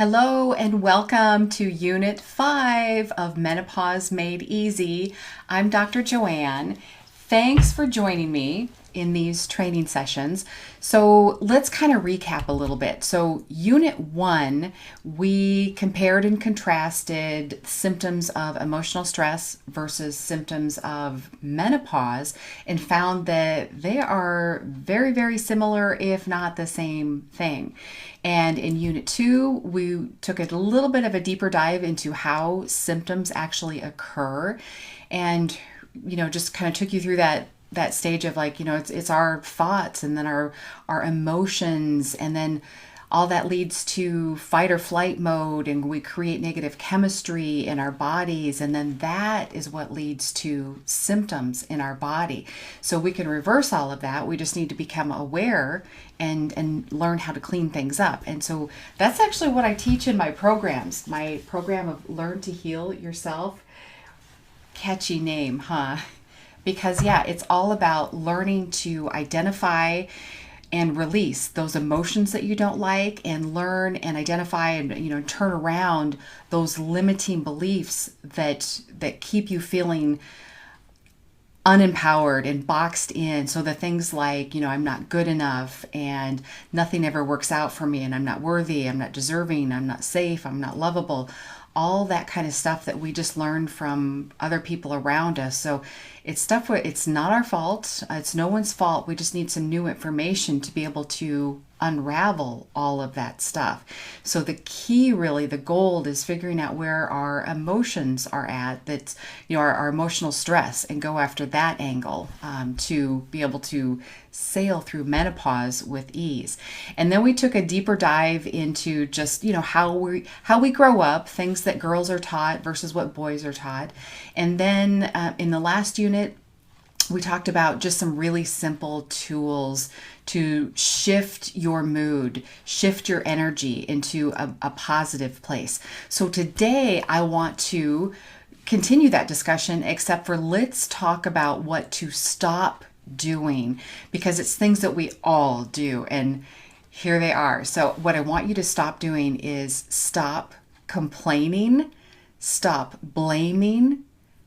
Hello and welcome to Unit 5 of Menopause Made Easy. I'm Dr. Joanne. Thanks for joining me in these training sessions. So let's kind of recap a little bit. So Unit 1, we compared and contrasted symptoms of emotional stress versus symptoms of menopause and found that they are very, very similar, if not the same thing. And in Unit 2, we took a little bit of a deeper dive into how symptoms actually occur and just kind of took you through that stage of it's our thoughts and then our emotions, and then all that leads to fight or flight mode, and we create negative chemistry in our bodies, and then that is what leads to symptoms in our body. So we can reverse all of that. We just need to become aware and learn how to clean things up. And so that's actually what I teach in my programs. My program of Learn to Heal Yourself. Catchy name, huh? Because it's all about learning to identify and release those emotions that you don't like, and learn and identify and turn around those limiting beliefs that keep you feeling unempowered and boxed in. So the things like, I'm not good enough, and nothing ever works out for me, and I'm not worthy, I'm not deserving, I'm not safe, I'm not lovable, all that kind of stuff that we just learned from other people around us. So it's stuff where it's not our fault. It's no one's fault. We just need some new information to be able to unravel all of that stuff. So the key, really, the gold is figuring out where our emotions are at, that's, our emotional stress, and go after that angle to be able to sail through menopause with ease. And then we took a deeper dive into just, how we grow up, things that girls are taught versus what boys are taught. And then in the last unit, we talked about just some really simple tools to shift your mood, shift your energy into a positive place. So today I want to continue that discussion, except for let's talk about what to stop doing, because it's things that we all do, and here they are. So what I want you to stop doing is stop complaining, stop blaming,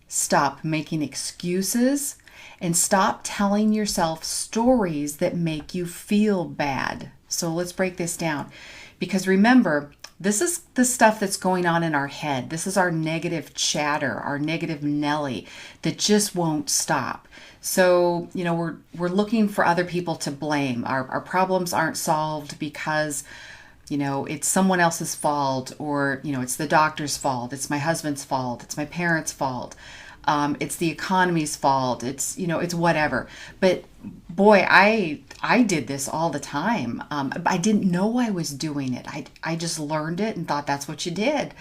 stop making excuses, and stop telling yourself stories that make you feel bad. So let's break this down, because remember, this is the stuff that's going on in our head. This is our negative chatter, our negative Nelly that just won't stop. So, we're looking for other people to blame. Our problems aren't solved because it's someone else's fault, or, it's the doctor's fault, it's my husband's fault, it's my parents' fault, it's the economy's fault, it's whatever. But boy, I did this all the time. I didn't know I was doing it. I just learned it and thought that's what you did.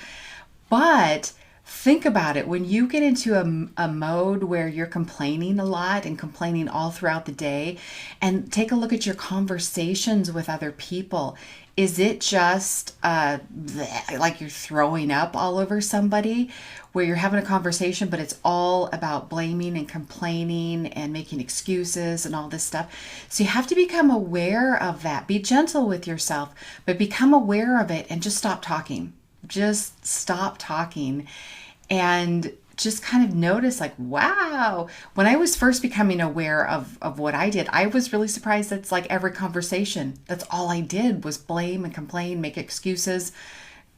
But think about it. When you get into a mode where you're complaining a lot and complaining all throughout the day, and take a look at your conversations with other people, is it just like you're throwing up all over somebody, where you're having a conversation, but it's all about blaming and complaining and making excuses and all this stuff? So you have to become aware of that. Be gentle with yourself, but become aware of it and just stop talking. Just stop talking and just kind of notice, like, wow. When I was first becoming aware of what I did, I was really surprised. That's like every conversation, that's all I did was blame and complain, make excuses,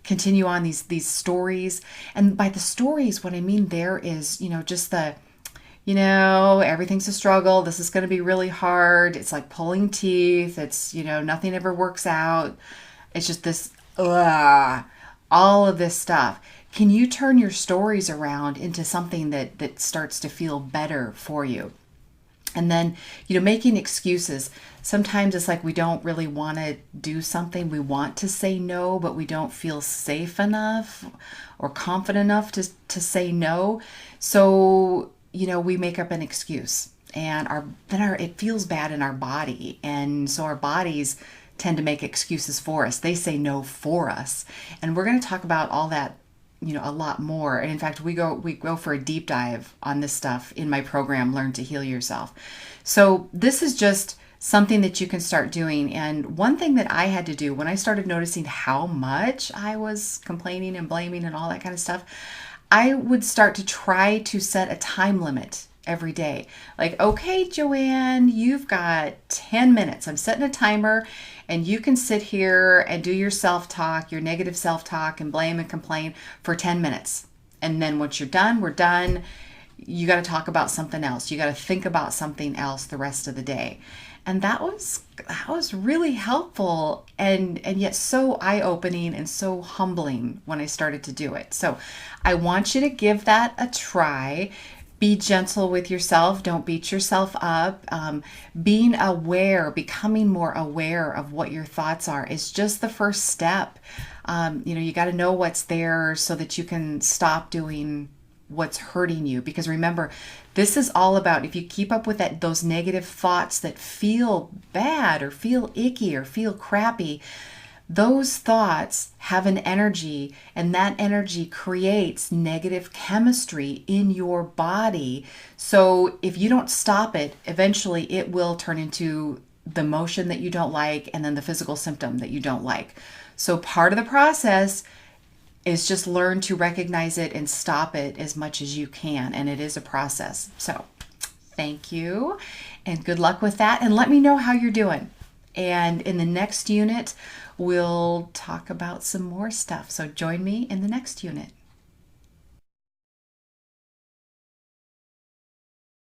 continue on these stories. And by the stories, what I mean there is, just the, everything's a struggle. This is going to be really hard. It's like pulling teeth. It's, nothing ever works out. It's just this, all of this stuff. Can you turn your stories around into something that starts to feel better for you? And then, making excuses. Sometimes it's like we don't really want to do something. We want to say no, but we don't feel safe enough or confident enough to say no. So, we make up an excuse, and it feels bad in our body. And so our bodies tend to make excuses for us. They say no for us. And we're going to talk about all that a lot more. And in fact, we go for a deep dive on this stuff in my program, Learn to Heal Yourself. So this is just something that you can start doing. And one thing that I had to do when I started noticing how much I was complaining and blaming and all that kind of stuff, I would start to try to set a time limit every day. Like, okay, Joanne, you've got 10 minutes. I'm setting a timer and you can sit here and do your self-talk, your negative self-talk and blame and complain for 10 minutes. And then once you're done, we're done. You got to talk about something else. You got to think about something else the rest of the day. And that was really helpful and yet so eye-opening and so humbling when I started to do it. So I want you to give that a try. Be gentle with yourself. Don't beat yourself up. Being aware, becoming more aware of what your thoughts are is just the first step. You got to know what's there so that you can stop doing what's hurting you. Because remember, this is all about, if you keep up with those negative thoughts that feel bad or feel icky or feel crappy, those thoughts have an energy, and that energy creates negative chemistry in your body. So if you don't stop it, eventually it will turn into the emotion that you don't like and then the physical symptom that you don't like. So part of the process is just learn to recognize it and stop it as much as you can. And it is a process. So thank you and good luck with that. And let me know how you're doing. And in the next unit, we'll talk about some more stuff. So join me in the next unit.